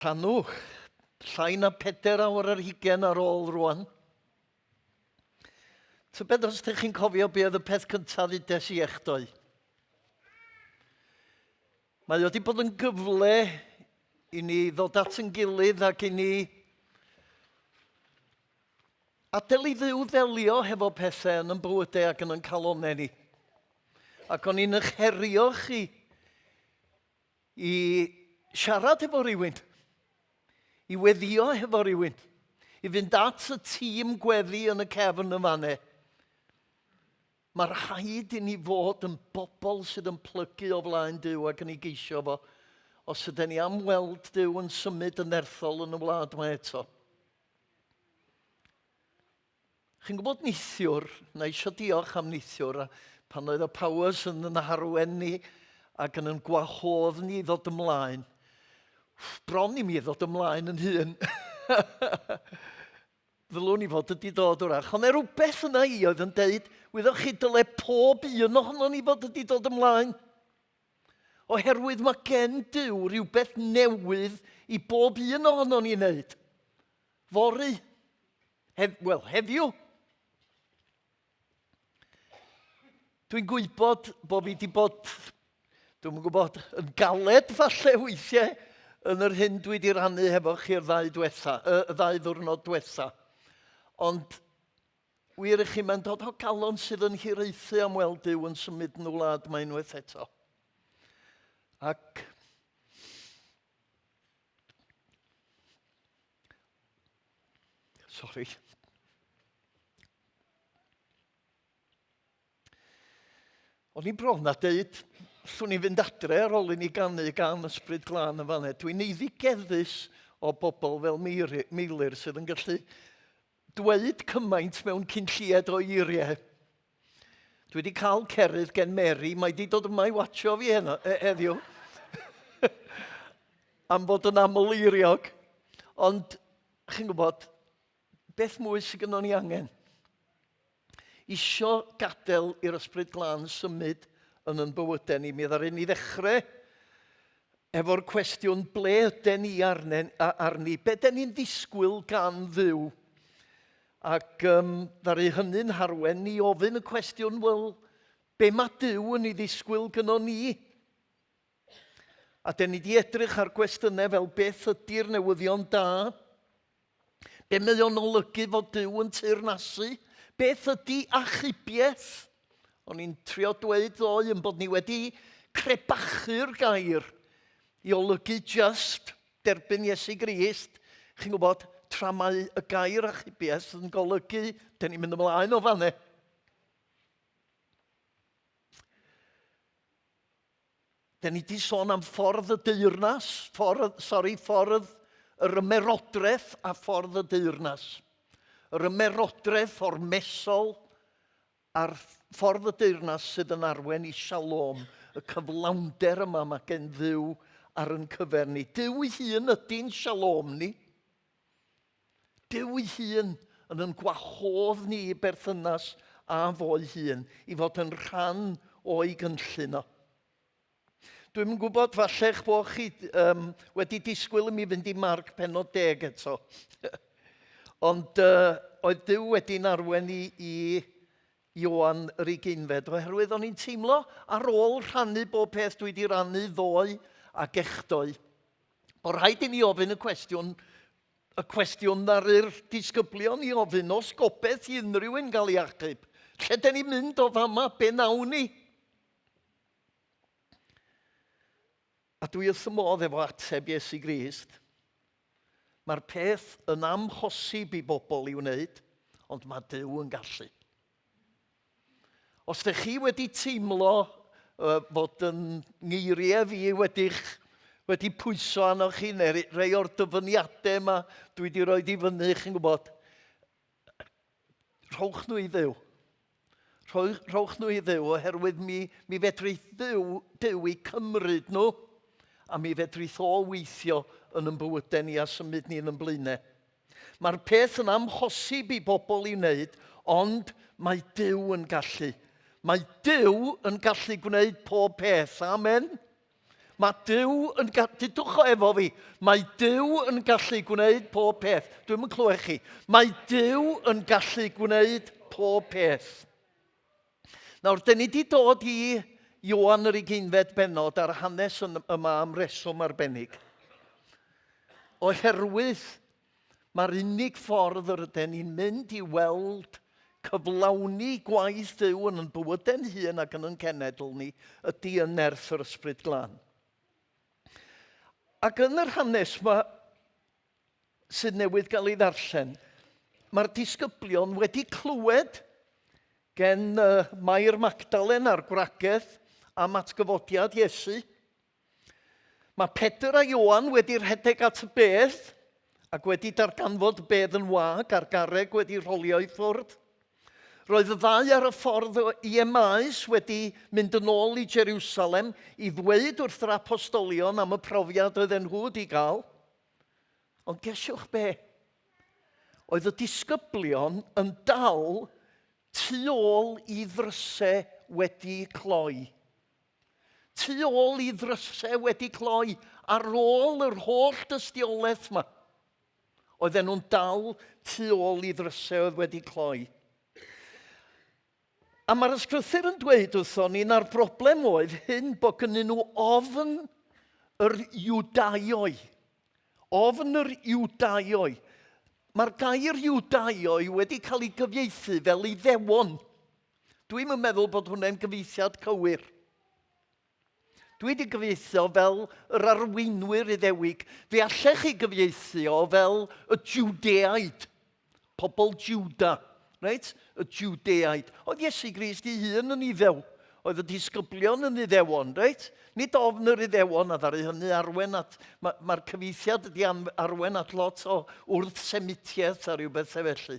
Llanw, llai na 4 awr ar 20 ar ôl rwan. Tybed os ydych chi'n cofio be oedd y peth cyntaf ddudes i echdoi? Mae wedi bod yn gyfle i ni ddod at yn gilydd ac i ni adael i ddiw ddelio hefo pethau yn bywydau ac yn calonnau ni. Ac o'n i'n eich herio chi i siarad efo rhywun, i weddio hefo rhywun, i fynd at y tîm gweddi yn y cefn y fanau. Mae'r rhaid i ni fod yn bobl sydd yn plygu o flaen Duw ac yn ei geisio fo, os ydyn ni am weld Duw yn symud yn nerthol yn y wlad yma eto. Chi'n gwybod neithiwr, na eisiau diolch am neithiwr, pan oedd y powers yn harwen ni ac yn gwahodd ni ddod ymlaen. Bron i mi ddod ymlaen yn hun. Ddylwn ni fod ydi dod o'r ach. Ond rhywbeth yna i oedd yn deud, wyddwch chi dyle pob un ohono ni fod ydi dod ymlaen. Oherwydd mae gen Duw rhywbeth newydd i bob un ohono ni wneud. Fori. Heddiw. Dwi'n gwybod bod fi wedi bod, dwi'n gwybod, yn galed falle weithiau yn yr hyn dwi wedi rannu hefo chi'r ddau ddwrnod diwetha. Ond wir i chi, mae'n dod o galon sydd yn hiraethu am weld Duw yn symud yn y wlad mae unwaith eto. Ac sori. O'n i bron a deud, llwn i fynd adre ar ôl i ni ganu gan Ysbryd glân y fanau. Dwi'n eiddigeddus o bobl fel Meilir sydd yn gallu dweud cymaint mewn cynlliad o eiriau. Dwi wedi cael cerydd gen Mary, mae wedi dod yma i watsio fi heddiw. Am fod yn aml-eiriog. Ond, chi'n gwybod, beth mwy sydd gynnon ni angen? Isio gadael i'r Ysbryd glân symud yn bywydau ni. Mi ddaru ni ddechrau efo'r cwestiwn ble ydyn ni arni, be ydyn ni'n disgwyl gan Dduw. Ac ddaru hynny'n harwen ni ofyn y cwestiwn, wel, be mae Duw yn ei ddisgwyl gyno ni? A dyn ni wedi edrych ar gwestiynau fel beth ydy'r newyddion da? Be mae o'n olygu fod Duw yn teyrnasu? Beth ydy achubiaeth? O'n i'n trio dweud ddoe yn bod ni wedi crebachu'r gair i olygu just derbyn Iesu Grist. Chi'n gwybod, tra mae y gair achubiaeth yn golygu, dyn ni'n mynd ymlaen o fanau. Dyn ni wedi sôn am ffordd y deyrnas, ffordd yr ymerodraeth a ffordd y deyrnas. Yr ymerodraeth o'r mesol a'r ffordd y deyrnas sydd yn arwen i shalom, y cyflawnder yma mae gen Dduw ar yn cyfer ni. Duw ei hun ydy'n shalom ni. Duw ei hun yn gwahodd ni i berthynas a fo'i hun, i fod yn rhan o'i gynllun o. Dwi'n gwybod falla'ch bod chi wedi disgwyl i mi fynd i Marc pennod 10 eto. Ond oedd Duw wedi'n arwen i Ioan yr 20, oherwydd o'n i'n teimlo ar ôl rhannu bob peth dwi wedi rannu ddoe ac echdoi. Bod rhaid i ni ofyn y cwestiwn ar yr disgyblion i ofyn os gobeith i unrhyw un gael ei achub. Lle dyn ni'n mynd o fama, be nawn ni? A dwi wrth y modd efo ateb Iesu Grist. Mae'r peth yn amhosib i bobl i wneud, ond mae Duw yn gallu. Os ydych chi wedi teimlo fod yn ngeiriau fi wedi pwyso arnoch chi, neu rhai o'r dyfyniadau yma dwi wedi rhoi i fyny, chi'n gwybod, rhowch nhw i Dduw. Rhowch nhw i Dduw, oherwydd mi fedri Duw i cymryd nhw, a mi fedri o weithio yn bywydau ni a symud ni yn blaenau. Mae'r peth yn amhosib i bobl i wneud, ond mae Duw yn gallu. Mae Duw yn gallu gwneud pob peth. Amen. Mae Duw yn gallu, dydwch o efo fi, mae Duw yn gallu gwneud pob peth. Dwi'n yn clywed chi. Mae Duw yn gallu gwneud pob peth. Nawr, dyn ni wedi dod i Ioan yr 15 bennod ar hanes yma am reswm arbennig. Oherwydd mae'r unig ffordd yr ydyn ni'n mynd i weld cyflawni gwaith Duw yn bywydau'n hun ac yn ein cenedl ni ydy yn nerth yr Ysbryd Glân. Ac yn yr hanes yma sydd newydd gael ei ddarllen, mae'r disgyblion wedi clywed gen Mair Magdalen a'r gwragedd am atgyfodiad Iesu. Mae Pedr a Ioan wedi rhedeg at y bedd ac wedi darganfod bedd yn wag a'r garreg wedi rolio i ffwrdd. Roedd y ddau ar y ffordd i Emmaus wedi mynd yn ôl i Jerusalem i ddweud wrth yr apostolion am y profiad oedden nhw wedi cael. Ond gesiwch be? Oedd y disgyblion yn dal tu ôl i ddrysau wedi cloi. Tu ôl i ddrysau wedi cloi ar ôl yr holl dystiolaeth yma. Oedden nhw'n dal tu ôl i ddrysau oedd wedi cloi. A mae'r ysgrythur yn dweud wrtho ni na'r broblem oedd hyn bod gynnyn nhw ofn yr Iwdaioi. Ofn yr Iwdaioi. Mae'r gair Iwdaioi wedi cael ei gyfieithu fel Iddewon. Dwi'n meddwl bod hwnna'n gyfeithiad cywir. Dwi wedi gyfieithu fel yr arweinwyr Iddewig. Fe allech chi gyfieithu o fel y Jwdeaid, pobl Jwda. Right? Y Jwdeaid. Oedd Iesu Grist ei hun yn Iddew. Oedd y disgyblion yn Iddewon. Right? Nid ofn yr Iddewon a ddari hynny arwen at... Mae'r cyfeithiad wedi arwen at lot o wrth-semitiaeth a rhywbeth felly.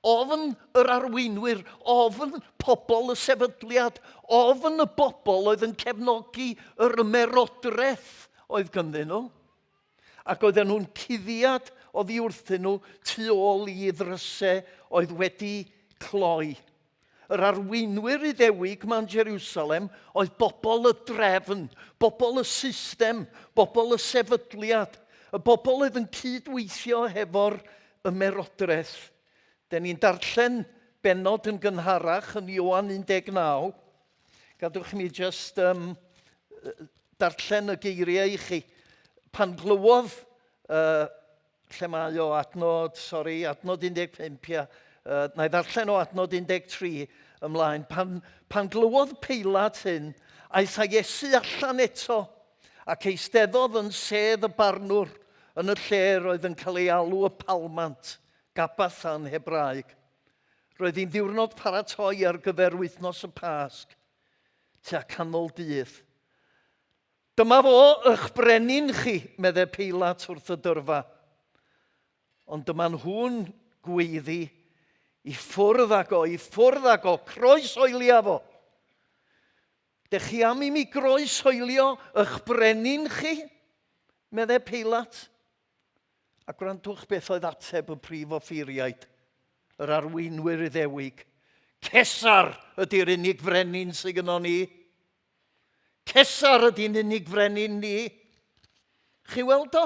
Ofn yr arweinwyr, ofn pobl y sefydliad, ofn y bobl oedd yn cefnogi yr ymerodraeth oedd ganddyn nhw. Ac oedden nhw'n cuddiad oddi wrthyn nhw tu ôl i ddrysau oedd wedi cloi. Yr arweinwyr Iddewig mewn Jerusalem oedd bobl y drefn, bobl y system, bobl y sefydliad, y bobl oedd yn cydweithio hefo'r ymerodraeth. Da ni'n darllen benod yn gynharach yn Ioan 19. Gadwch mi just darllen y geiriau i chi. Pan glywodd, lle mae o adnod 15, na i ddarllen o adnod 13 ymlaen. Pan glywodd Peilat hyn, aeth a Iesu allan eto ac eisteddodd yn sedd y barnwr yn y lle roedd yn cael ei alw y palmant. Gabathan Hebraeg. Roedd hi'n ddiwrnod paratoi ar gyfer wythnos y Pasg, tua canol dydd. Dyma fo eich brenin chi, meddai Peilat wrth y dyrfa. Ond dyma nhw'n gweiddi i ffwrdd ag o, croesoelio fo. Dech chi am i mi groesoelio eich brenin chi, meddai Peilat. A gwrandwch beth oedd ateb y prif offeiriaid, yr arweinwyr Iddewig. Cesar ydy'r unig frenin sydd gyda ni. Cesar ydy'n unig frenin ni. Chi weld o?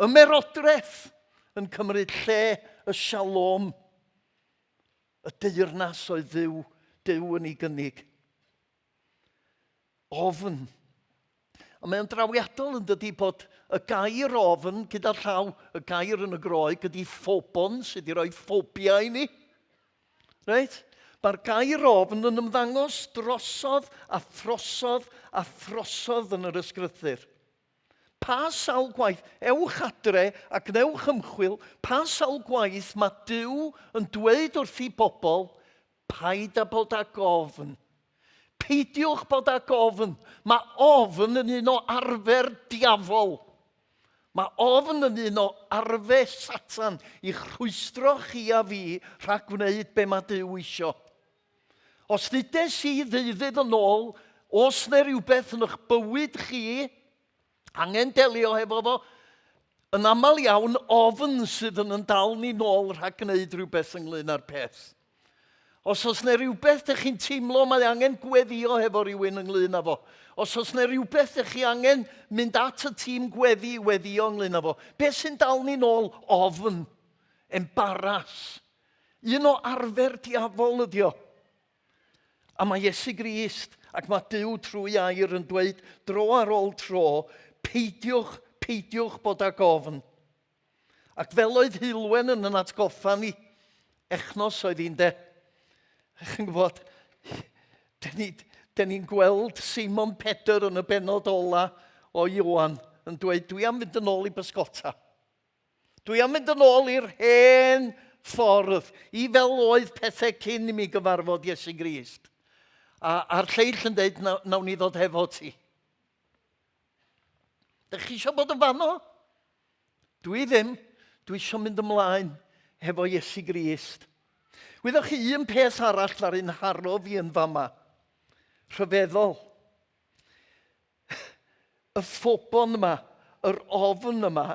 Ymerodraeth yn cymryd lle y shalom. Y deyrnas oedd Duw yn ei gynnig. Ofn. A mae'n drawiadol yn dydy bod y gair ofn gyda llaw, y gair yn y groeg ydy phobon sydd wedi rhoi phobia i ni. Right? Mae'r gair ofn yn ymddangos drosodd a throsodd yn yr ysgrythur. Pa sawl gwaith, ewch adre ac ewch ymchwil, pa sawl gwaith mae Duw yn dweud wrth i bobl, paid â bod ag ofn. Peidiwch bod ag ofn. Mae ofn yn un o arfer diafol. Mae ofn yn un o arfer Satan i chwystro chi a fi rhag gwneud be mae Duw isio. Os ddudes i ddeuddydd yn ôl, os neu rhywbeth yn eich bywyd chi, angen delio hefo fo, yn aml iawn ofn sydd yn dal ni nôl rhag gwneud rhywbeth ynglyn â'r peth. Os oes yna rhywbeth ydych chi'n teimlo mae angen gweddio efo rhywun ynglyn â fo. Os oes yna rhywbeth ydych chi angen mynd at y tîm gweddi i weddio ynglyn â fo. Beth sy'n dal ni nôl? Ofn, embaras. Un o arfer diafol ydi o. A mae Iesu Grist ac mae Duw trwy air yn dweud dro ar ôl tro, peidiwch bod ag ofn. Ac fel oedd Hilwen yn atgoffa ni, echnos oedd hi'n de. Chi'n gwybod, da ni'n gweld Simon Pedr yn y benod ola o Ioan yn dweud, dwi am fynd yn ôl i bysgota. Dwi am fynd yn ôl i'r hen ffordd, i fel oedd pethau cyn i mi gyfarfod Iesu Grist. A'r lleill yn dweud, nawn ni ddod hefo ti. Dych chi eisiau bod yn fano? Dwi ddim. Dwi eisiau mynd ymlaen hefo Iesu Grist. Wyddwch chi un peth arall ar un haro fi yn fama. Rhyfeddol. Y ffobon yma, yr ofn yma,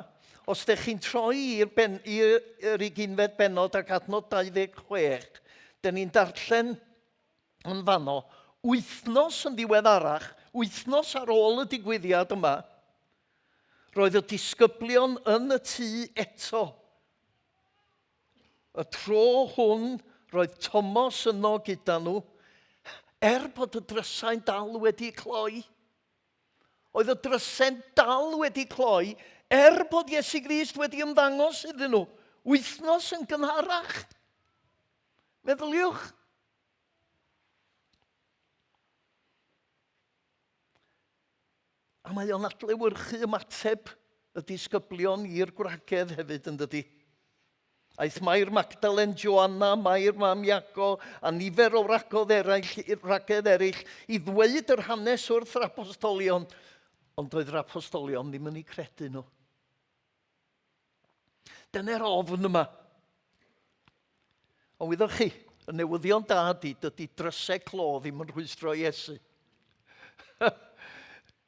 os ydych chi'n troi i'r uginfed benod ac adnod 26, dyn ni'n darllen yn fano, wythnos yn ddiweddarach, wythnos ar ôl y digwyddiad yma, roedd y disgyblion yn y tŷ eto. Y tro hwn, roedd Thomas yno gyda nhw, bod y drysau'n dal wedi cloi. Oedd y drysau'n dal wedi cloi, bod Iesu Grist wedi ymddangos iddyn nhw. Wythnos yn gynharach. Meddyliwch. A mae o'n adlewyrchu ymateb y disgyblion i'r gwragedd hefyd yn dydi. Aeth Mair Magdalen, Joanna, Mair Mam Iago a nifer o ragedd eraill i ddweud yr hanes wrth yr apostolion, ond oedd yr apostolion ddim yn ei credu nhw. Dyna'r ofn yma. Ond wyddwch chi, y newyddion da dydy drysau clo ddim yn rhwystro Iesu.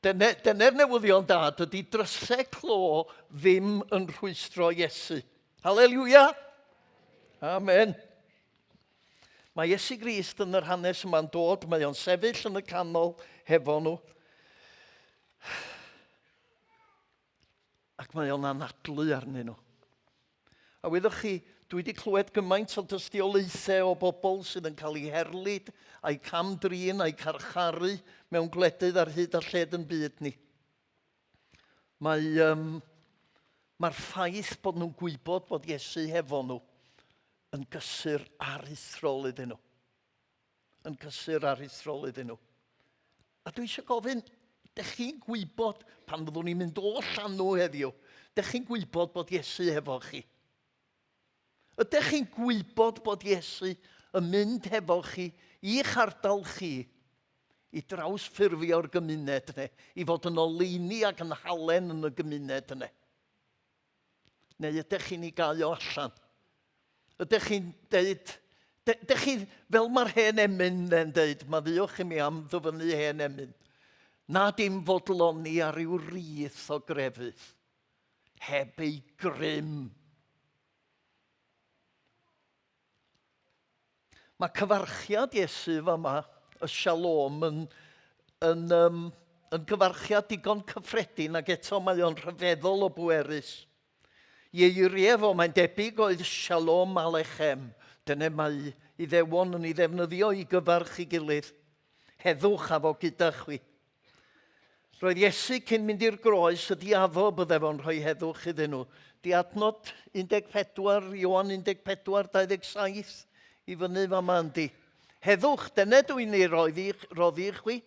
Dyna'r newyddion da, dydy drysau clo ddim yn rhwystro Iesu. Halleluia! Amen. Mae Iesu Grist yn yr hanes yma'n dod, mae o'n sefyll yn y canol hefo nhw. Ac mae o'n anadlu arnyn nhw. A wyddwch chi, dwi wedi clywed gymaint o dystiolaethau o bobl sydd yn cael eu herlyd a'i camdrin a'i carcharu mewn gwledydd ar hyd a lled yn byd ni. Mae'r ffaith bod nhw'n gwybod bod Iesu hefo nhw yn gysur aruthrol iddyn nhw. Yn gysur aruthrol iddyn nhw. A dwi eisiau gofyn, dych chi'n gwybod, pan fyddwn ni'n mynd o Llanw heddiw, dych chi'n gwybod bod Iesu hefo chi? Ydych chi'n gwybod bod Iesu yn mynd hefo chi i'ch ardal chi i drawsffurfio'r gymuned yna, i fod yn oleini ac yn halen yn y gymuned yna? Neu ydych chi'n ei gael o allan? Ydych chi'n deud, ydych chi, fel mae'r hen emyn yn deud, maddiwch i mi am ddyfynu hen emyn, na dim fodloni ar ryw rith o grefydd, heb ei grym. Mae cyfarchiad Iesu fama, y shalom, yn gyfarchiad digon cyffredin, ac eto mae o'n rhyfeddol o bwerus. I eiriau fo, mae'n debyg oedd shalom alechem. Dyna mae Iddewon yn ei ddefnyddio i gyfarch i gilydd. Heddwch a fo gyda chwi. Roedd Iesu cyn mynd i'r groes, y diafo bydde fo'n rhoi heddwch iddyn nhw. Di adnod 14, Ioan 14:27 i fyny fama yndi. Heddwch, dyna dwi'n ei roddi chwi.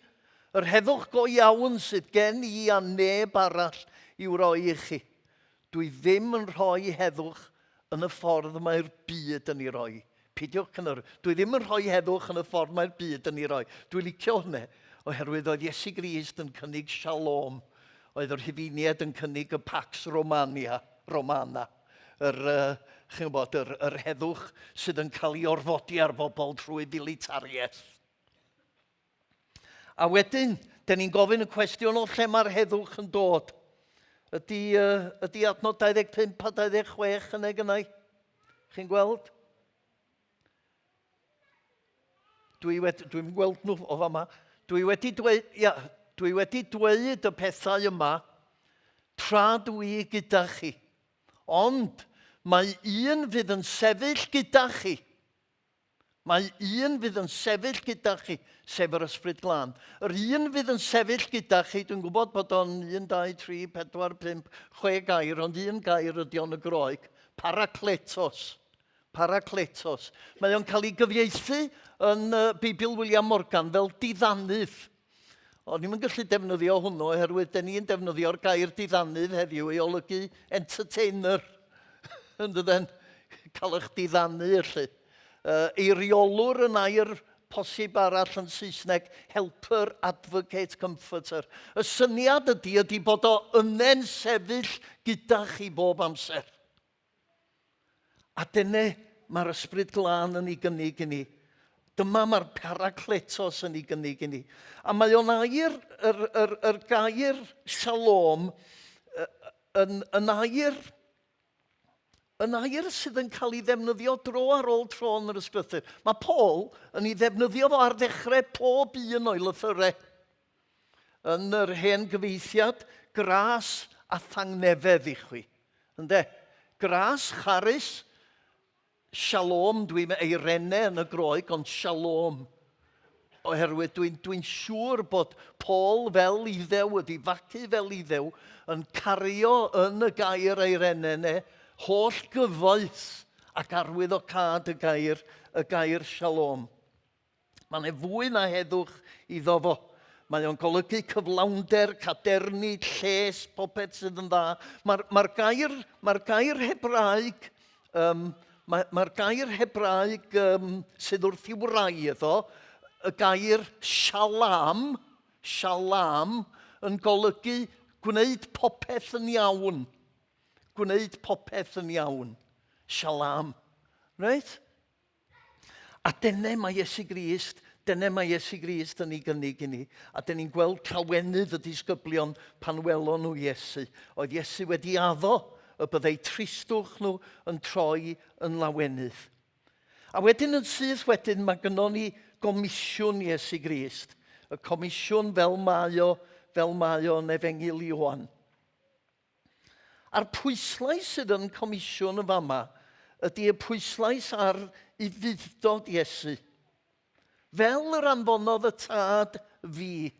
Yr heddwch go iawn sydd gen i a neb arall i'w roi i chi. Dwi ddim yn rhoi heddwch yn y ffordd mae'r byd yn ei roi. Peidiwch cynnwyr. Dwi ddim yn rhoi heddwch yn y ffordd mae'r byd yn ei roi. Dwi'n licio hwnna, oherwydd oedd Iesu Grist yn cynnig shalom. Oedd yr Hifiniad yn cynnig y Pax Romana. Yr heddwch sydd yn cael ei orfodi ar bobl trwy filitariaeth. A wedyn, da ni'n gofyn y cwestiwn o lle mae'r heddwch yn dod. Ydy adnod 25 a 26 yn ei gynnau? Chi'n gweld? Dwi'n gweld nhw o fama. Dwi wedi dweud y pethau yma tra dwi gyda chi. Ond mae un fydd yn sefyll gyda chi. Mae un fydd yn sefyll gyda chi, sef yr Ysbryd Glân. Yr un fydd yn sefyll gyda chi, dwi'n gwybod bod o'n 1, 2, 3, 4, 5, 6 gair, ond un gair ydy o'n y Groeg. Parakletos. Parakletos. Mae o'n cael ei gyfieithu yn Beibl William Morgan fel diddanydd. O'n i'm yn gallu defnyddio hwnnw oherwydd da ni'n defnyddio'r gair diddanydd heddiw i olygu entertainer. Yndden, cael eich diddannu, felly. Eiriolwr yn air posib arall yn Saesneg, helper, advocate, comforter. Y syniad ydy bod o yne'n sefyll gyda chi bob amser. A dyna mae'r Ysbryd Glân yn ei gynnig i ni. Dyma mae'r Parakletos yn ei gynnig i ni. A mae o'n air, yr gair shalom, yn air sydd yn cael ei ddefnyddio dro ar ôl tro yn yr ysgrythur. Mae Paul yn ei ddefnyddio fo ar ddechrau pob un o'i lythyrau. Yn yr hen gyfeithiad, gras a thangnefedd i chwi. Ynde? Gras, charis, shalom, dwi'n eirennau yn y Groeg, ond shalom. Oherwydd dwi'n siŵr bod Paul fel Iddew wedi facu fel Iddew yn cario yn y gair eirennau holl gyfoeth ac arwyddocad y gair shalom. Mae'n fwy na heddwch iddo fo. Mae o'n golygu cyflawnder, cadernu, lles, popeth sydd yn dda. Mae'r gair Hebraeg, mae'r gair Hebraeg sydd wrth i'w rai iddo, y gair shalam, yn golygu gwneud popeth yn iawn. Gwneud popeth yn iawn. Shalom. Right? A dyna mae Iesu Grist yn ei gynnig i ni. A dyna ni'n gweld clawenydd y disgyblion pan welon nhw Iesu. Oedd Iesu wedi addo y byddai tristwch nhw yn troi yn lawenydd. A wedyn yn syth wedyn mae gynnon ni gomisiwn Iesu Grist. Y comisiwn fel mae o yn Efengil Ioan. A'r pwyslais sydd yn comisiwn y fama ydy y pwyslais ar ei fuddod Iesu. Fel yr anfonodd y tad fi.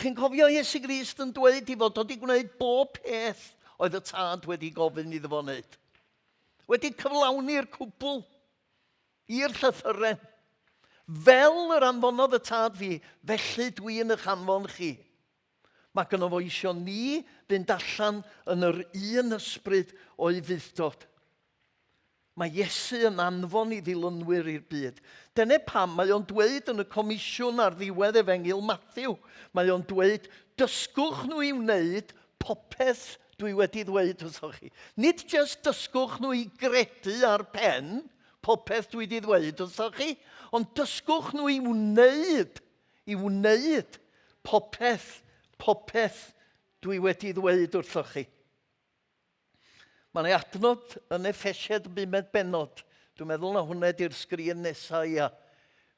Chi'n cofio Iesu Grist yn dweud i fod wedi gwneud bob peth oedd y tad wedi gofyn iddo fo wneud. Wedi cyflawni'r cwbl i'r llythyren. Fel yr anfonodd y tad fi, felly dwi'n eich anfon chi. Mae gynno fo isio ni fynd allan yn yr un ysbryd o'i fuddod. Mae Iesu yn anfon i ddilynwyr i'r byd. Dyna pam mae o'n dweud yn y comisiwn ar ddiwedd Efengil Matthew. Mae o'n dweud, dysgwch nhw i wneud popeth dwi wedi dweud wrtho chi. Nid jyst dysgwch nhw i gredu ar pen, popeth dwi wedi dweud wrtho chi, ond dysgwch nhw i wneud popeth dwi wedi ddweud wrtho chi. Mae'n ei adnod yn Effesied 5 bennod. Dwi'n meddwl na hwnna di'r sgrin nesaf, ia.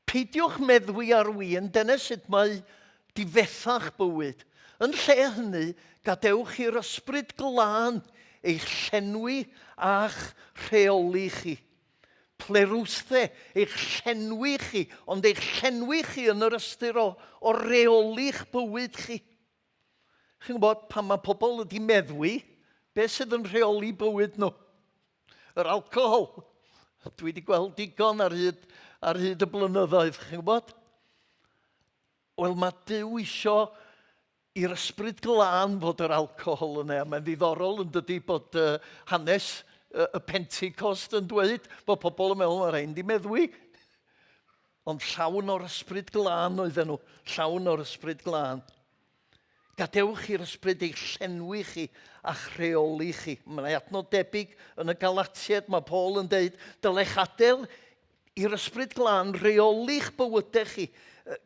Peidiwch meddwi ar win, dyna sut mae difethach bywyd. Yn lle hynny, gadewch i'r Ysbryd Glân eich llenwi a'ch rheoli chi. Plerwsthe, eich llenwi chi, ond eich llenwi chi yn yr ystyr o reoli'ch bywyd chi. Chi'n gwybod, pan mae pobl wedi meddwi, beth sydd yn rheoli bywyd nhw? Yr alcohol. Dwi wedi gweld digon ar hyd y blynyddoedd, chi'n gwybod? Wel, mae Duw isio i'r Ysbryd Glân fod yr alcohol yna. Mae'n ddiddorol yn dydi bod hanes y Pentecost yn dweud bod pobl yn meddwl mae rhaid i meddwi. Ond llawn o'r Ysbryd Glân oedden nhw. Llawn o'r Ysbryd Glân. Gadewch i'r ysbryd eich llenwi chi a'ch rheoli chi. Mae'n adnod debyg yn y Galatiad, mae Paul yn deud, dylech adael i'r Ysbryd Glân reoli'ch bywydau chi.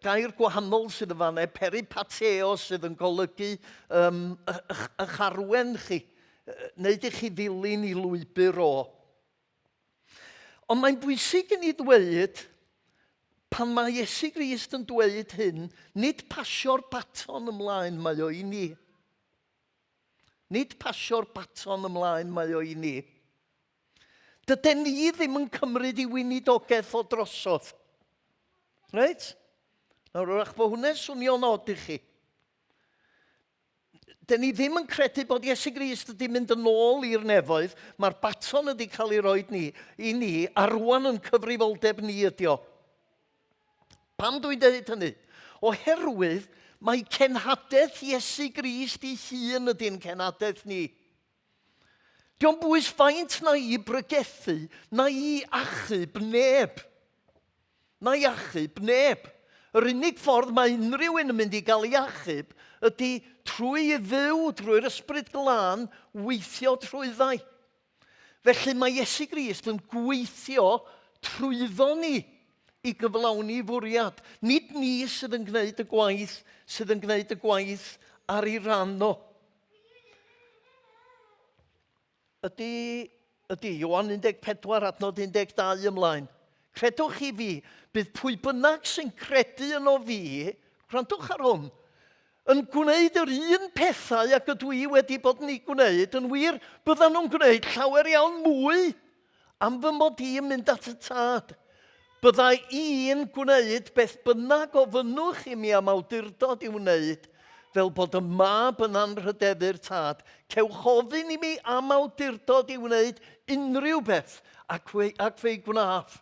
Gair gwahanol sydd yn fan'na, peripateo sydd yn golygu eich arwen chi. Wneud i chi ddilyn i lwybr o. Ond mae'n bwysig i ni ddweud Pan mae Iesu Grist yn dweud hyn, nid pasio'r baton ymlaen mae o i ni. Nid pasio'r baton ymlaen mae o i ni. Dydyn ni ddim yn cymryd i weinidogaeth o drosodd. Reit? Nawr, wrach bod hwnna'n swnio'n od i chi. Dyn ni ddim yn credu bod Iesu Grist wedi mynd yn ôl i'r nefoedd, mae'r baton wedi cael ei roi i ni, a rwan yn cyfrifoldeb ni ydi o. Pam dwi'n dweud hynny? Oherwydd mae cenhadaeth Iesu Grist ei hun ydy'n cenhadaeth ni. Diolch bwys faint na i brygethu, na i achub neb. Na i achub neb. Yr unig ffordd mae unrhyw un yn mynd i gael ei achub ydy trwy ddiw, drwy'r Ysbryd Glân, weithio trwyddau. Felly mae Iesu Grist yn gweithio trwyddo ni i gyflawni fwriad. Nid ni sydd yn gwneud y gwaith ar ei ran o. Ydy Ioan 14 adnod 12 ymlaen. Credwch i fi, bydd pwy bynnag sy'n credu yno fi, gwrandwch ar hwn, yn gwneud yr un pethau ac ydw i wedi bod yn ei gwneud, yn wir byddan nhw'n gwneud llawer iawn mwy am fy mod i yn mynd at y tad. Byddai un gwneud beth bynnag ofynnwch i mi am awdurdod i wneud, fel bod y mab yn anrhydeddu'r tad. Cewch ofyn i mi am awdurdod i wneud unrhyw beth ac fe'i gwnaaf.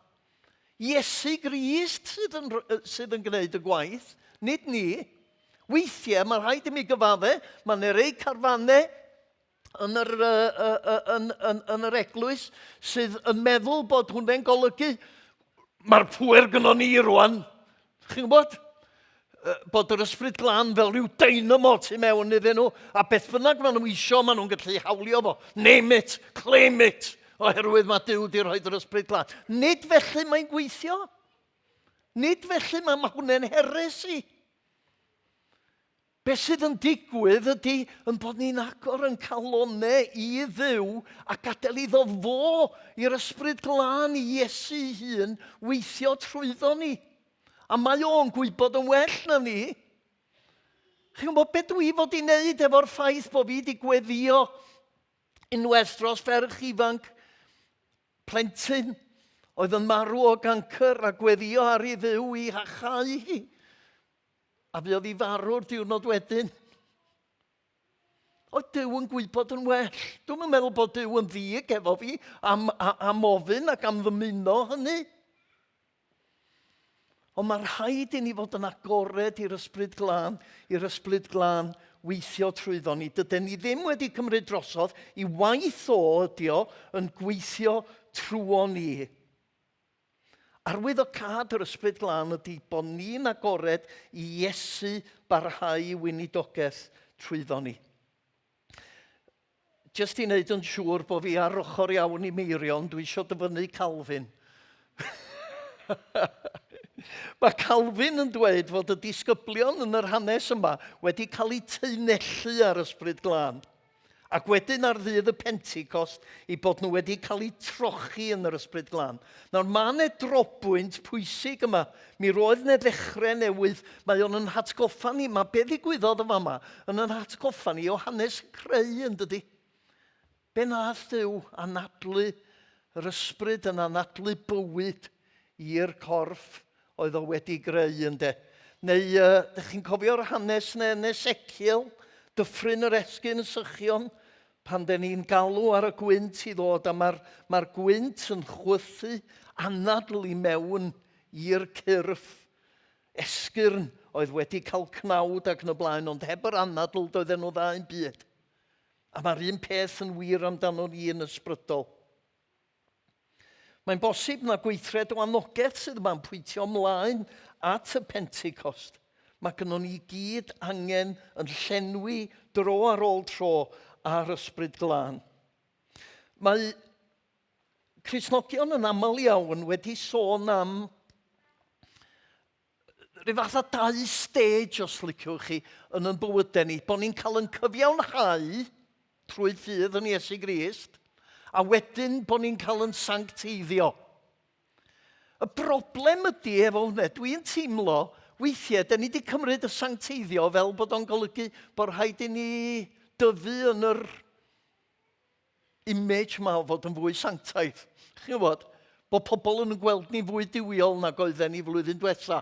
Iesu Grist sydd yn gwneud y gwaith, nid ni. Weithiau mae rhaid i mi gyfadde, mae yna rei carfannau yn yr eglwys sydd yn meddwl bod hwnna'n golygu mae'r pŵer gynno ni rwan. Chi'n gwybod? Bod yr Ysbryd Glân fel rhyw dynamo tu mewn iddyn nhw, a beth bynnag maen nhw isio, maen nhw'n gallu hawlio fo. Name it, claim it, oherwydd mae Duw wedi rhoi yr Ysbryd Glân. Nid felly mae'n gweithio. Nid felly mae hwnna'n heresi. Be sydd yn digwydd ydy yn bod ni'n agor yn calonau i Dduw a gadael iddo fo i'r Ysbryd Glân i Iesu hun weithio trwyddo ni. A mae o'n gwybod yn well na ni. Chi'n gwybod beth dwi fod i wneud efo'r ffaith bod fi wedi gweddio unwaith dros ferch ifanc, plentyn, oedd yn marw o gancr a gweddio ar ei Dduw i hachau hi. A fe oedd hi farw'r diwrnod wedyn. Oedd Duw yn gwybod yn well. Dwi'n meddwl bod Duw yn ddig efo fi am ofyn ac am ddymuno hynny. Ond mae rhaid i ni fod yn agored i'r Ysbryd Glân weithio trwyddo ni. Dydyn ni ddim wedi cymryd drosodd i waith o ydi o yn gweithio trwo ni. Arwyddocad yr Ysbryd Glân ydy bod ni'n agored i Iesu barhau i weinidogaeth trwyddo ni. Jyst i wneud yn siŵr bod fi ar ochr iawn i Meirion, dwi eisiau dyfynnu Calvin. Mae Calvin yn dweud fod y disgyblion yn yr hanes yma wedi cael eu teunellu ar Ysbryd Glân. Ac wedyn ar ddydd y Pentecost i bod nhw wedi cael eu trochi yn yr Ysbryd Glân. Nawr mae yna drobwynt pwysig yma. Mi roedd yna ddechrau newydd. Mae o'n yn hatgoffa ni. Mae be ddigwyddodd yma yn hatgoffa ni o hanes creu yn dydi. Be nath Duw anadlu yr ysbryd yn anadlu bywyd i'r corff oedd o wedi greu ynde. Neu, ydych chi'n cofio'r hanes yn Esekiel, dyffryn yr esgyn sychion, pan den ni'n galw ar y gwynt i ddod, a mae'r gwynt yn chwythu anadl i mewn i'r cyrff. Esgyrn oedd wedi cael cnawd ac yn y blaen, ond heb yr anadl doedden nhw dda yn byd. A mae'r un peth yn wir amdano ni yn ysbrydol. Mae'n bosib na gweithred o anogaeth sydd yma'n pwyntio ymlaen at y Pentecost. Mae gynnon ni gyd angen yn llenwi dro ar ôl tro ar Ysbryd Glân. Mae Cristnogion yn aml iawn wedi sôn am rhyw fath o 2 stage, os liciwch chi, yn bywydau ni. Bod ni'n cael yn cyfiawnhau trwy ffydd yn Iesu Grist, a wedyn bod ni'n cael yn sancteiddio. Y broblem ydy efo hwnna, dwi'n teimlo, weithiau, da ni wedi cymryd y sancteiddio fel bod o'n golygu bod rhaid i ni dyfu yn yr image ma o fod yn fwy sanctaidd. Chi'n gwybod, bod pobl yn gweld ni fwy diwiol nag oedden ni flwyddyn diwetha.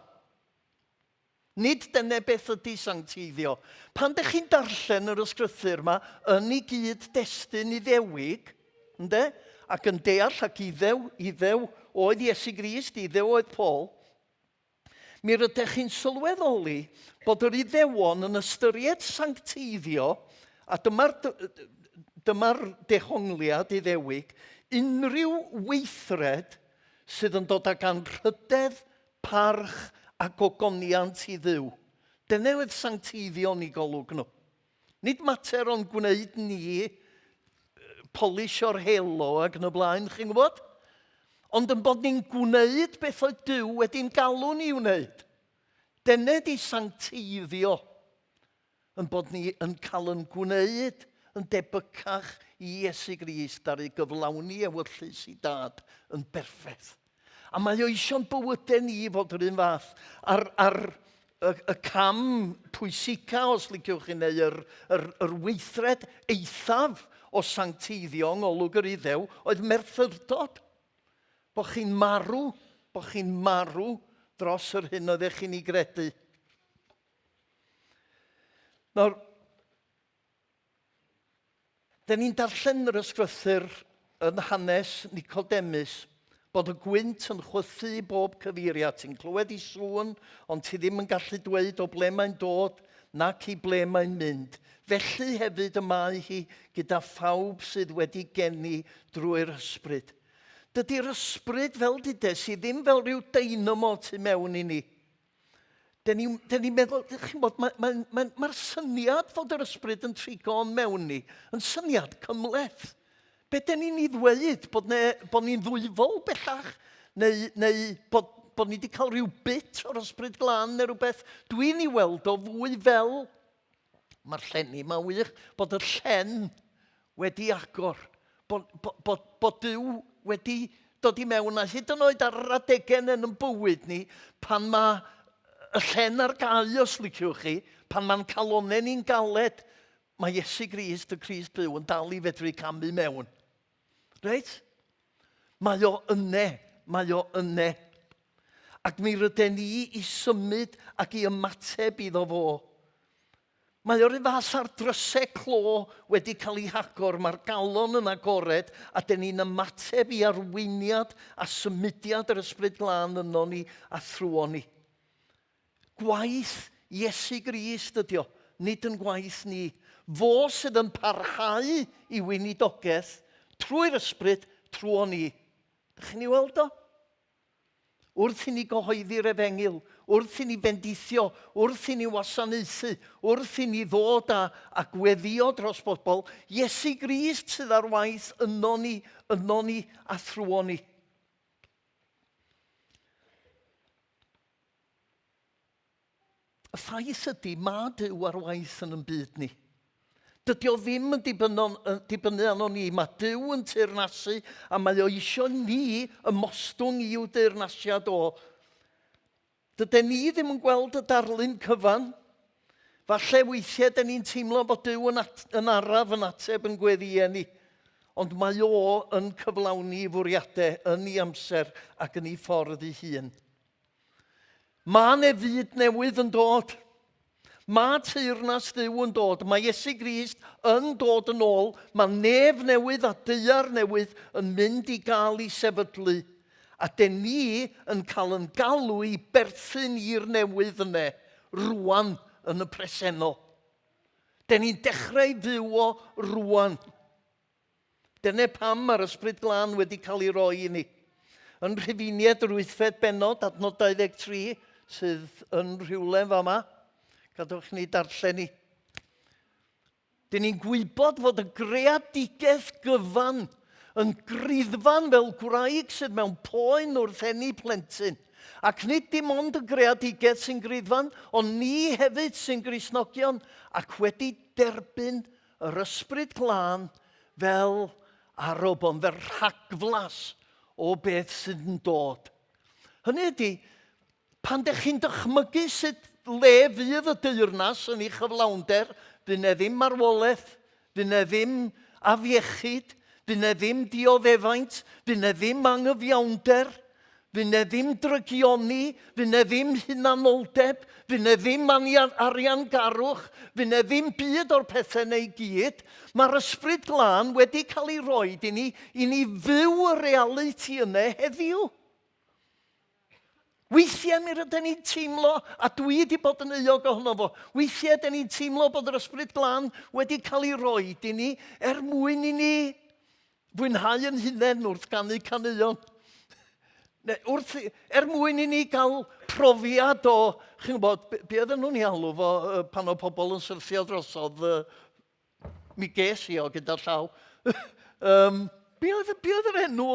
Nid dyna beth ydy sancteiddio. Pan ydych chi'n darllen yr ysgrythur yma, yn ei gyd destun Iddewig, ynde? Ac yn deall ac iddew oedd Iesu Grist, iddew oedd Paul, mi rydych chi'n sylweddoli bod yr Iddewon yn ystyried sancteiddio, a dyma'r dehongliad Iddewig, unrhyw weithred sydd yn dod ag anrhydedd, parch a gogoniant i Dduw. Dyna oedd sancteiddio ni golwg nhw. Nid mater o'n gwneud ni polish o'r helo ac yn y blaen, chi'n gwybod? Ond yn bod ni'n gwneud beth oedd Duw wedi'n galw ni wneud. Dyna di sancteiddio. Yn bod ni yn cael yn gwneud yn debycach i Iesu Grist ar ei gyflawni ewyllus i dad yn berffaith. A mae o eisiau'n bywydau ni fod yr un fath. Ar y cam pwysica, os liciwch chi, neu yr weithred eithaf o sancteiddio yng ngolwg yr Iddew, oedd merthyrdod. Bod chi'n marw dros yr hyn oedd eich chi'n ei gredu. Nawr, da ni'n darllen yr ysgrythur yn hanes Nicodemus bod y gwynt yn chwythu bob cyfeiriad. Ti'n clywed ei sŵn, ond ti ddim yn gallu dweud o ble mae'n dod nac i ble mae'n mynd. Felly hefyd y mae hi gyda phawb sydd wedi geni drwy'r ysbryd. Dydy'r ysbryd fel dides i ddim fel rhyw dynamo tu mewn i ni. Da ni'n meddwl, chi'n bod, mae'r syniad fod yr ysbryd yn trigo mewn ni yn syniad cymleth. Be da ni'n ei ddweud? Bod ni'n ddwyfol bellach? Neu bod ni wedi cael rhyw bit o'r ysbryd glân neu rhywbeth? Dwi'n ei weld o fwy fel, mae'r llenni yma wych, bod y llen wedi agor. Bod Duw wedi dod i mewn a hyd yn oed ar yr adegau yn bywyd ni, pan mae y llen ar gau, os liciwch chi, pan mae'n calonau ni'n galed, mae Iesu Grist, y Crist byw, yn dal i fedru camu mewn. Reit? Mae o yne. Ac mi rydyn ni i symud ac i ymateb iddo fo. Mae o'r un fath ar drysau clo wedi cael ei hagor, mae'r galon yn agored, a dyn ni'n ymateb i arweiniad a symudiad yr ysbryd glân yno ni a thrwo ni. Gwaith Iesu Grist ydi o, nid yn gwaith ni. Fo sydd yn parhau i weinidogaeth trwy'r ysbryd trwy ni. Dych chi'n ei weld o? Wrth i ni gyhoeddi'r Efengil, wrth i ni bendithio, wrth i ni wasanaethu, wrth i ni ddod a gweddio dros bobl, Iesu Grist sydd ar waith yno ni a thrwo ni. Y ffaith ydy, mae Duw ar waith yn byd ni. Dydy o ddim yn dibynnu arno ni. Mae Duw yn teyrnasu a mae o eisiau ni ymostwng i'w deyrnasiad o. Dydyn ni ddim yn gweld y darlun cyfan. Falle weithiau dyn ni'n teimlo bod Duw yn araf yn ateb yn gweddiau ni. Ond mae o yn cyflawni fwriadau yn ei amser ac yn ei ffordd ei hun. Mae ne fyd newydd yn dod. Mae teyrnas Dduw yn dod. Mae Iesu Grist yn dod yn ôl. Mae nef newydd a daear newydd yn mynd i gael ei sefydlu. A dyn ni yn cael yn galw i berthyn i'r newydd yna, rwan yn y presennol. Dyn ni'n dechrau fyw o rwan. Dyna pam mae'r ysbryd glân wedi cael ei roi i ni. Yn Rhufeinied yr 8 bennod, adnod 23, sydd yn rhywle fama. Gadwch ni darllen ni. Dyn ni'n gwybod fod y greadigaeth gyfan yn griddfan fel gwraig sydd mewn poen wrth enni plentyn. Ac nid dim ond y greadigaeth sy'n griddfan, ond ni hefyd sy'n Gristnogion ac wedi derbyn yr ysbryd glân fel arobon, fel rhagflas o beth sydd yn dod. Hynny ydy, pan ydych chi'n dychmygu sut le fydd y deyrnas yn ei chyflawnder, fydd ne ddim marwolaeth, fydd ne ddim afiechyd, fydd ne ddim dioddefaint, fydd ne ddim anghyfiawnder, fydd ne ddim drygioni, fydd ne ddim hunanoldeb, fydd ne ddim arian garwch, fydd ne ddim byd o'r pethau neu gyd. Mae'r Ysbryd Glân wedi cael ei roi i ni fyw y realiti yna heddiw. Weithiau mi rydyn ni'n teimlo, a dwi wedi bod yn euog ohono fo, weithiau rydyn ni'n teimlo bod yr Ysbryd Glân wedi cael ei roi i ni mwyn i ni fwynhau yn hunain wrth ganu caneuon. Mwyn i ni gael profiad o, chi'n gwybod, be oedden nhw'n ei alw fo pan o pobl yn syrthio drosodd, mi ges i o gyda llaw. Be oedd yr enw?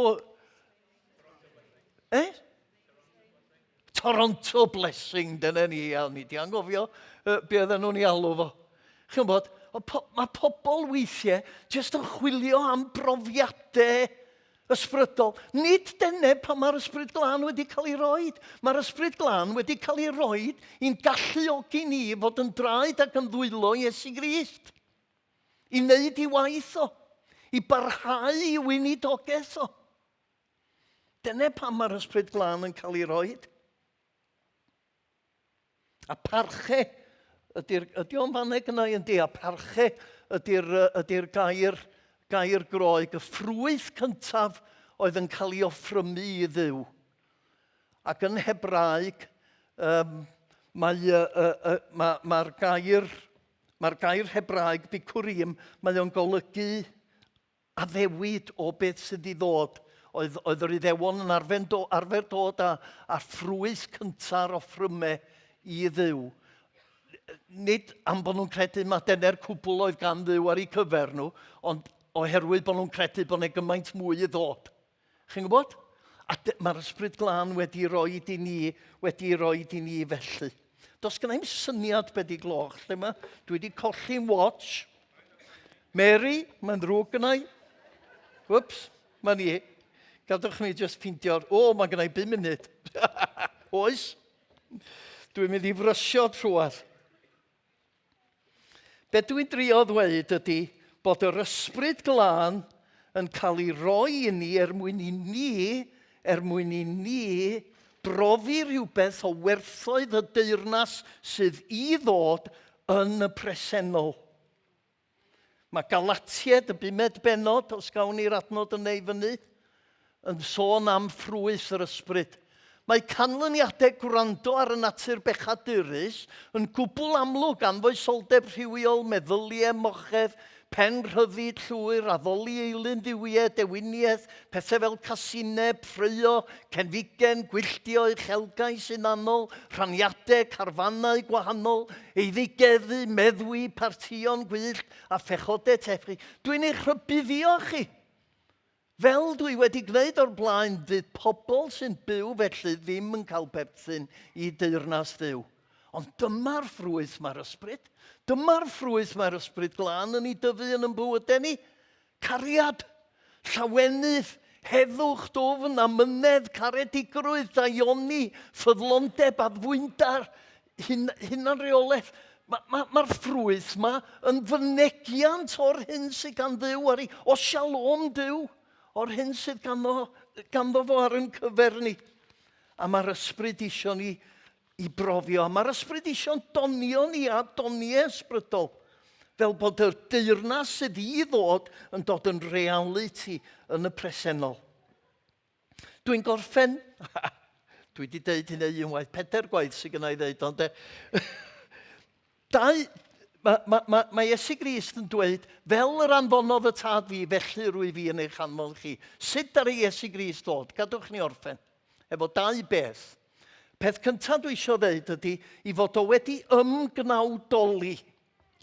Toronto Blessing, dyna ni, ni di angofio be oedden nhw'n ei alw fo. Chi'n gwybod, mae pobl weithiau jyst yn chwilio am brofiadau ysbrydol. Nid dyna pan mae'r Ysbryd Glân wedi cael ei roi. Mae'r Ysbryd Glân wedi cael ei roi i'n galluogi ni fod yn draed ac yn ddwylo Iesu Grist. I wneud ei waith o. I barhau i weinidogaeth o. Dyna pan mae'r Ysbryd Glân yn cael ei roi. A parche, ydy o'n fanne gyna i yndi, a parche ydy'r gair groeg, y ffrwyth cyntaf oedd yn cael ei offrymu i Dduw. Ac yn Hebraeg, mae'r gair Hebraeg bikurim, mae o'n golygu addewid o beth sydd i ddod. Oedd yr Iddewon yn arfer dod â ffrwyth cynta'r offrymau i Dduw. Nid am bod nhw'n credu mae dyna'r cwbl oedd gan Dduw ar ei cyfer nhw, ond oherwydd bod nhw'n credu bod yna gymaint mwy i ddod. Chi'n gwybod? A mae'r Ysbryd Glân wedi roi i ni felly. Does gen i'n syniad beth i gloch lle yma. Dwi wedi colli'n watch. Mary, mae'n ddrwg gyna i. Whoops, mae ni. Gadwch mi jyst ffeindio'r... mae gen i 5 munud. Oes? Dwi'n mynd i frysio trwad. Be dwi'n drio ddweud ydy bod yr Ysbryd Glân yn cael ei roi i ni mwyn i ni brofi rhywbeth o werthoedd y deyrnas sydd i ddod yn y presennol. Mae Galatiad, y 5 benod, os gawn ni'r adnod yn ei fyny, yn sôn am ffrwyth yr ysbryd. Mae canlyniadau gwrando ar y natur bechadurus yn gwbl amlwg anfoesoldeb rhywiol, meddyliau, mochedd, pen rhyddid llwyr, addoli eilyn ddiwiau, dewiniaeth, pethau fel casineb, ffryo, cenfigen, gwylltio, uchelgais unanol, rhaniadau, carfannau gwahanol, eiddigeddu, meddwi, partion gwyllt a phechodau tepu. Dwi'n eich rhybuddio chi. Fel dwi wedi gwneud o'r blaen, fydd pobl sy'n byw felly ddim yn cael perthyn i deyrnas Dduw. Ond dyma'r ffrwyth mae'r ysbryd. Dyma'r ffrwyth mae'r Ysbryd Glân yn ei dyfu yn bywydau ni. Cariad, llawenydd, heddwch, dofn, amynedd, caredigrwydd, daioni, ffyddlondeb, addfwyndar, hunan reolaeth. Mae'r ffrwyth yma yn fynegiant o'r hyn sydd gan Dduw o shalom Dduw. O'r hyn sydd ganddo fo ar yn cyfer ni. A mae'r ysbryd isio ni i brofio. Mae'r ysbryd isio donio ni a doniau ysbrydol. Fel bod y deyrnas sydd i ddod yn dod yn reality yn y presennol. Dwi'n gorffen. Dwi wedi deud hynny unwaith. 4 gwaith sydd gyda i ddeud. Ond Mae Iesu Grist yn dweud, fel yr anfonodd y tad fi, felly rwy fi yn eich anfon chi. Sut ar Iesu Grist dod? Gadwch ni orffen. Efo 2 beth. Peth cyntaf dwi eisiau dweud ydy i fod o wedi ymgnawdoli.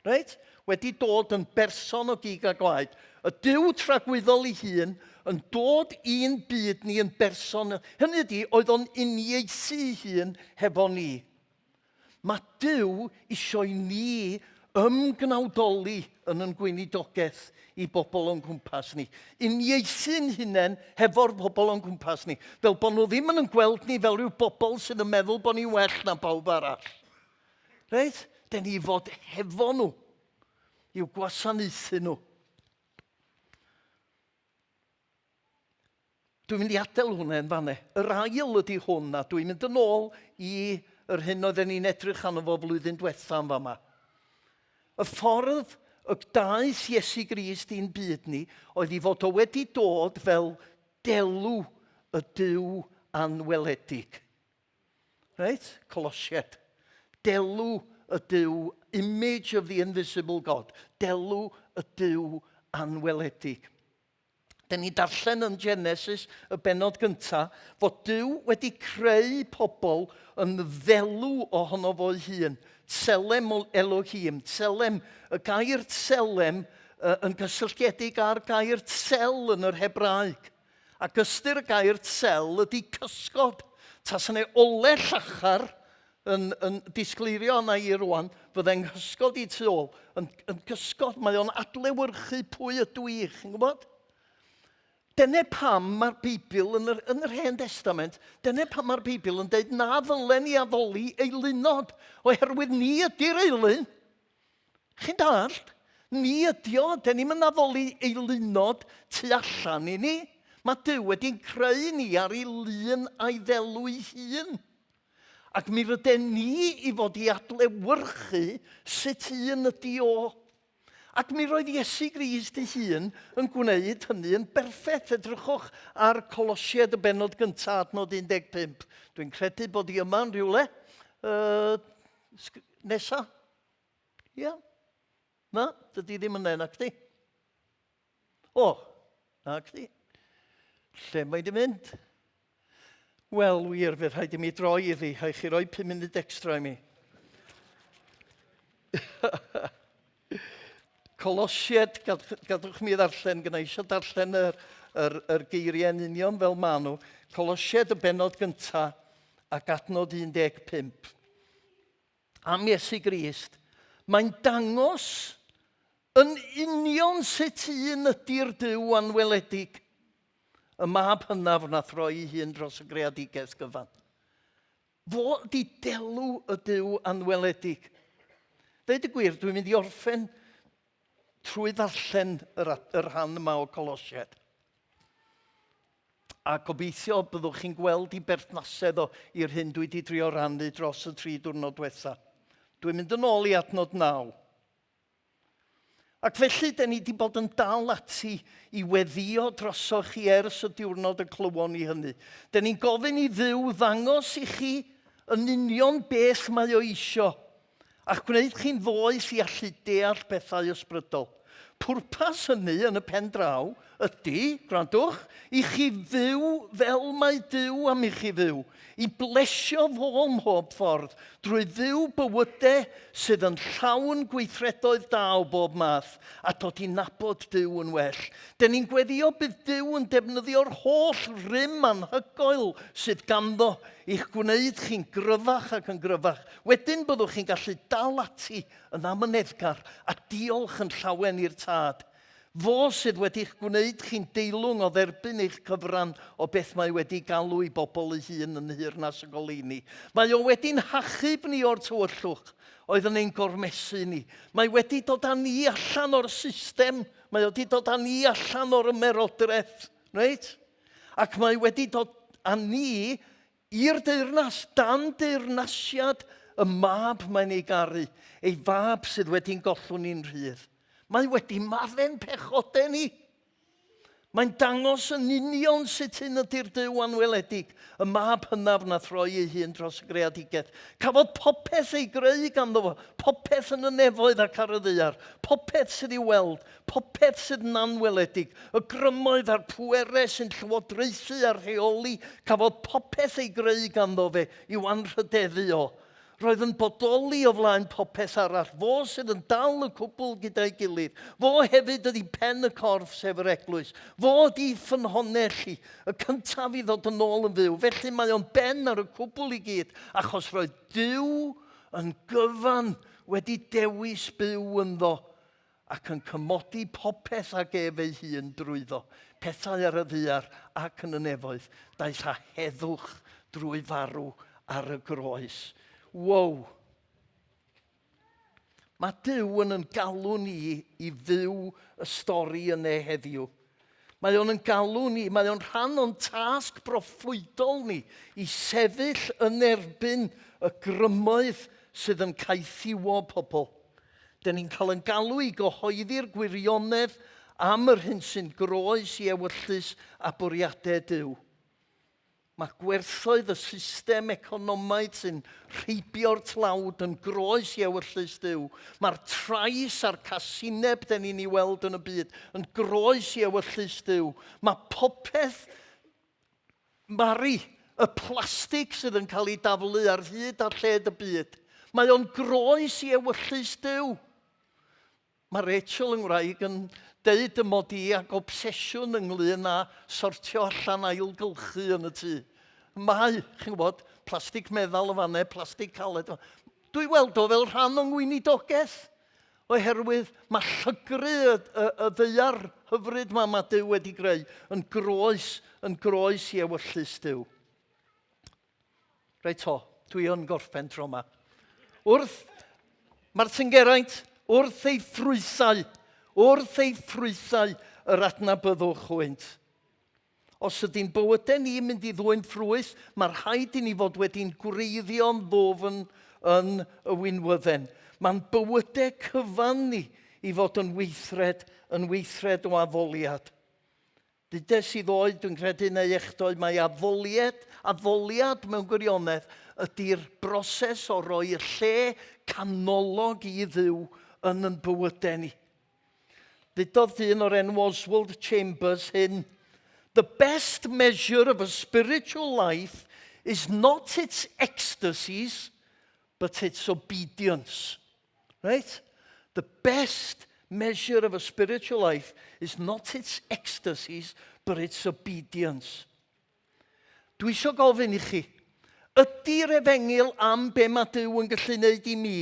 Right? Wedi dod yn berson o gig a gwaed. Y Duw tragwyddol ei hun yn dod i'n byd ni yn berson. Hynny ydy, oedd o'n uniaethu ei hun hefo ni. Mae Duw isio i ni ymgnawdoli yn ein gweinidogaeth i bobl o'n gwmpas ni. Uniaethu'n hunain hefo'r bobl o'n gwmpas ni. Fel bod nhw ddim yn gweld ni fel rhyw bobl sydd yn meddwl bod ni well na bawb arall. Reit? Den ni fod hefo nhw. I'w gwasanaethu nhw. Dwi'n mynd i adael hwnna yn fanne. Yr ail ydy hwn, a dwi'n mynd yn ôl i yr hyn oedden ni'n edrych arno fo flwyddyn diwetha yn fama. Y ffordd y daeth Iesu Grist i'n byd ni oedd i fod o wedi dod fel delw y Duw anweledig. Right? Colosied. Delw y Duw, image of the invisible God. Delw y Duw anweledig. Den ni darllen yn Genesis, y benod gyntaf, fod Duw wedi creu pobl yn ddelw ohono fo'i hun. Tselem Elohim. Tselem, y gair tselem yn gysylltiedig â'r gair tsel yn yr Hebraeg. Ac ystyr y gair tsel ydy cysgod. Tas yna ole llachar yn disgleirio yna i rwan, fyddai'n cysgod i tu ôl. Yn cysgod, mae o'n adlewyrchu pwy ydw i, chi'n gwybod? Dyna pam mae'r Beibl yn yr Hen Testament, dyna pam mae'r Beibl yn dweud na ddylen ni addoli eilunod, oherwydd ni ydy'r eilun. Chi'n dallt? Ni ydi o, dyn ni'n addoli eilunod tu allan i ni. Mae Duw wedi'n creu ni ar ei lun a'i ddelw ei hun. Ac mi rydyn ni i fod i adlewyrchu sut un ydi o. Ac mi roedd Iesu Grist ei hun yn gwneud hynny yn berffeth. Edrychwch ar Colosied y benod gyntaf, adnod 15. Dwi'n credu bod i yma yn rhywle. Nesa? Ia? Na, dydy ddim yn enag di. O, na chdi. Lle mae di mynd? Wel, wir, fe rhaid i mi droi iddi. Rhaid chi roi 5 munud extra i mi. Colosied, gadwch mi ddarllen, gyda eisiau darllen yr geiriau'n union fel maen nhw. Colosied y benod gyntaf ac adnod 15. Am Iesu Grist, mae'n dangos yn union sut un ydy'r Duw anweledig. Y mab hynaf wna throi ei hun dros y greadigaeth gyfan. Fo di delw y Duw anweledig. Deud y gwir, dwi'n mynd i orffen trwy ddarllen yr rhan yma o Colosied. A gobeithio byddwch chi'n gweld i berthnasedd i'r hyn dwi wedi trio rannu dros y 3 diwrnod diwetha. Dwi'n mynd yn ôl i adnod 9. Ac felly, da ni wedi bod yn dal ati i weddio drosoch chi ers y diwrnod y clywon i hynny. Da ni'n gofyn i Dduw ddangos i chi yn union beth mae o isio, ac gwneud chi'n foes i allu deall bethau ysbrydol. Pwrpas hynny yn y pen draw ydy, gwrandwch, i chi fyw fel mae Duw am i chi fyw, i blesio fo ym mhob ffordd, drwy fyw bywydau sydd yn llawn gweithredoedd da o bob math, a dod i nabod Duw yn well. Da ni'n gweddio bydd Duw yn defnyddio'r holl rym anhygoel sydd ganddo i'ch gwneud chi'n gryfach ac yn gryfach. Wedyn byddwch chi'n gallu dal ati yn amyneddgar a diolch yn llawen i'r tad. Fo sydd wedi'ch gwneud chi'n deilwng o dderbyn eich cyfran o beth mae wedi galw i bobl ei hun yn hyrnas y goleuni. Mae o wedi'n hachub ni o'r tywyllwch oedd yn ein gormesu ni. Mae wedi dod â ni allan o'r system. Mae wedi dod â ni allan o'r ymerodraeth. Right? Ac mae wedi dod â ni i'r deyrnas, dan deyrnasiad y mab mae'n ei garu, ei fab sydd wedi'n gollwng ni'n rhydd. Mae wedi madden pechodau ni. Mae'n dangos yn union sut un ydy'r Duw anweledig, y mab hynaf na throi ei hun dros y greadigaeth. Cafodd popeth ei greu ganddo fo, popeth yn y nefoedd ac ar y ddaear, popeth sydd i weld, popeth sydd yn anweledig, y grymoedd a'r pwerau sy'n llywodraethu a rheoli, cafodd popeth ei greu ganddo fe i'w anrhydeddu o. Roedd yn bodoli o flaen popeth arall. Fo sydd yn dal y cwbl gyda'i gilydd. Fo hefyd ydi pen y corff sef yr eglwys. Fo ydi ffynhonnell i, y cyntaf i ddod yn ôl yn fyw. Felly mae o'n ben ar y cwbl i gyd, achos roedd Duw yn gyfan wedi dewis byw ynddo ac yn cymodi popeth ag ef ei hun drwyddo. Pethau ar y ddiar ac yn y nefoedd, daeth a heddwch drwy farw ar y groes. Wow! Mae Duw yn galw ni i fyw y stori yna heddiw. Mae o'n galw ni, mae o'n rhan o'n tasg broffwydol ni i sefyll yn erbyn y grymoedd sydd yn caethiwo pobl. Dyn ni'n cael yn galw i gyhoeddi'r gwirionedd am yr hyn sy'n groes i ewyllus a bwriadau Duw. Mae gwerthoedd y system economaidd sy'n rheibio'r tlawd yn groes i ewyllus Duw. Mae'r trais a'r casineb dyn ni'n ei weld yn y byd yn groes i ewyllus Duw. Mae popeth mari, y plastig sydd yn cael ei daflu ar hyd a lled y byd. Mae o'n groes i ewyllus Duw. Mae Rachel yn wraig yn deud y mod i ag obsesiwn ynglyn â sortio allan ailgylchu yn y tŷ. Mae, chi'n gwybod, plastig meddal y fanne, plastig caled. Dwi weld o fel rhan o'n weinidogaeth, oherwydd mae llygru y ddeiar hyfryd mae Duw wedi greu yn groes i ewyllus Duw. Reit o, dwi yn gorffen tro yma. Martin Geraint, wrth ei ffrwythau yr adnabyddwch wynt. Os ydy'n bywydau ni'n mynd i ddwyn ffrwyth, mae'r rhaid i ni fod wedi'n gwreiddio'n ddofn yn y wynwydden. Mae'n bywydau cyfan ni i fod yn weithred o addoliad. Dudes i ddoed, dwi'n credu neu echdoi, mae addoliad mewn gwirionedd ydy'r broses o roi y lle canolog i Dduw yn bywydau ni. Ddudodd dyn o'r enw Oswald Chambers hyn, the best measure of a spiritual life is not its ecstasies, but its obedience. Right? The best measure of a spiritual life is not its ecstasies, but its obedience. Dwi isio gofyn i chi, ydy'r efengil am be mae Duw yn gallu wneud i mi?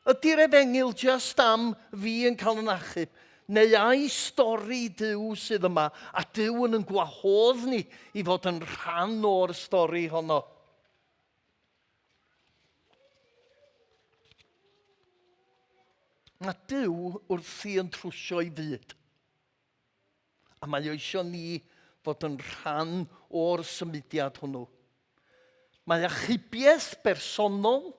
Ydy'r efengil just am fi yn cael yn achub? Neu ai stori Duw sydd yma, a Duw yn gwahodd ni i fod yn rhan o'r stori honno? Mae Duw wrthi yn trwsio i fyd. A mae eisiau ni fod yn rhan o'r symudiad hwnnw. Mae achubiaeth bersonol,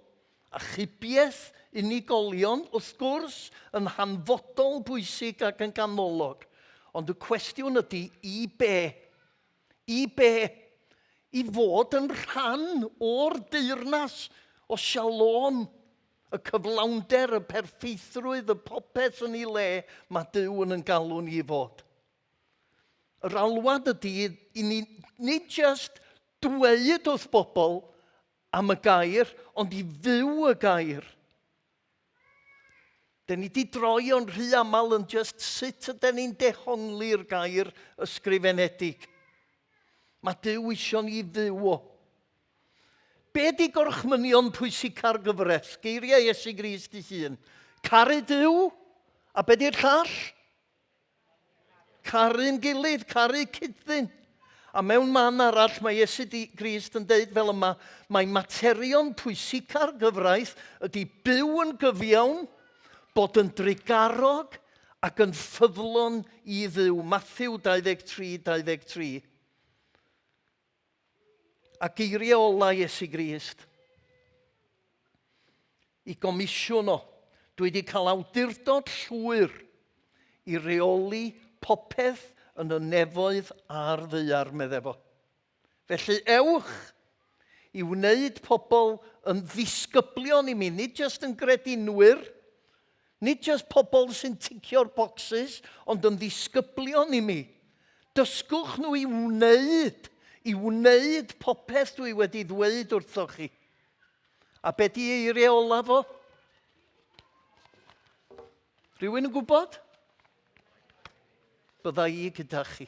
achubiaeth unigolion, wrth gwrs, yn hanfodol bwysig ac yn ganolog. Ond y cwestiwn ydy, i be? I be? I fod yn rhan o'r deyrnas o shalom, y cyflawnder, y perffeithrwydd, y popeth yn ei le, mae Duw yn galw ni i fod. Yr alwad ydy, i ni nid just dweud wrth bobl am y gair, ond i fyw y gair. Da ni wedi droi o'n rhy aml yn just sut ydyn ni'n dehongli'r gair ysgrifenedig. Mae Duw isio ni fyw o. Be di gorchmynion pwysig ar gyfres? Geiriau Iesu Grist ei hun. Caru Duw, a be di'r llall? Caru'n gilydd, caru cydddyn. A mewn man arall mae Iesu Grist yn deud fel yma, mae materion pwysig ar gyfraith ydy byw yn gyfiawn, bod yn drigarog ac yn ffyddlon i Dduw. Matthew 23:23. A geiriau ola Iesu Grist. I gomisiwn o, dwi wedi cael awdurdod llwyr i reoli popeth yn y nefoedd a'r ddaear, medde fo. Felly ewch i wneud pobl yn ddisgyblion i mi, nid jyst yn gredinwyr, nid jyst pobl sy'n ticio'r bocsys, ond yn ddisgyblion i mi. Dysgwch nhw i wneud popeth dwi wedi ddweud wrthoch chi. A be di eiriau ola fo? Rhywun yn gwybod? Bydda i gyda chi.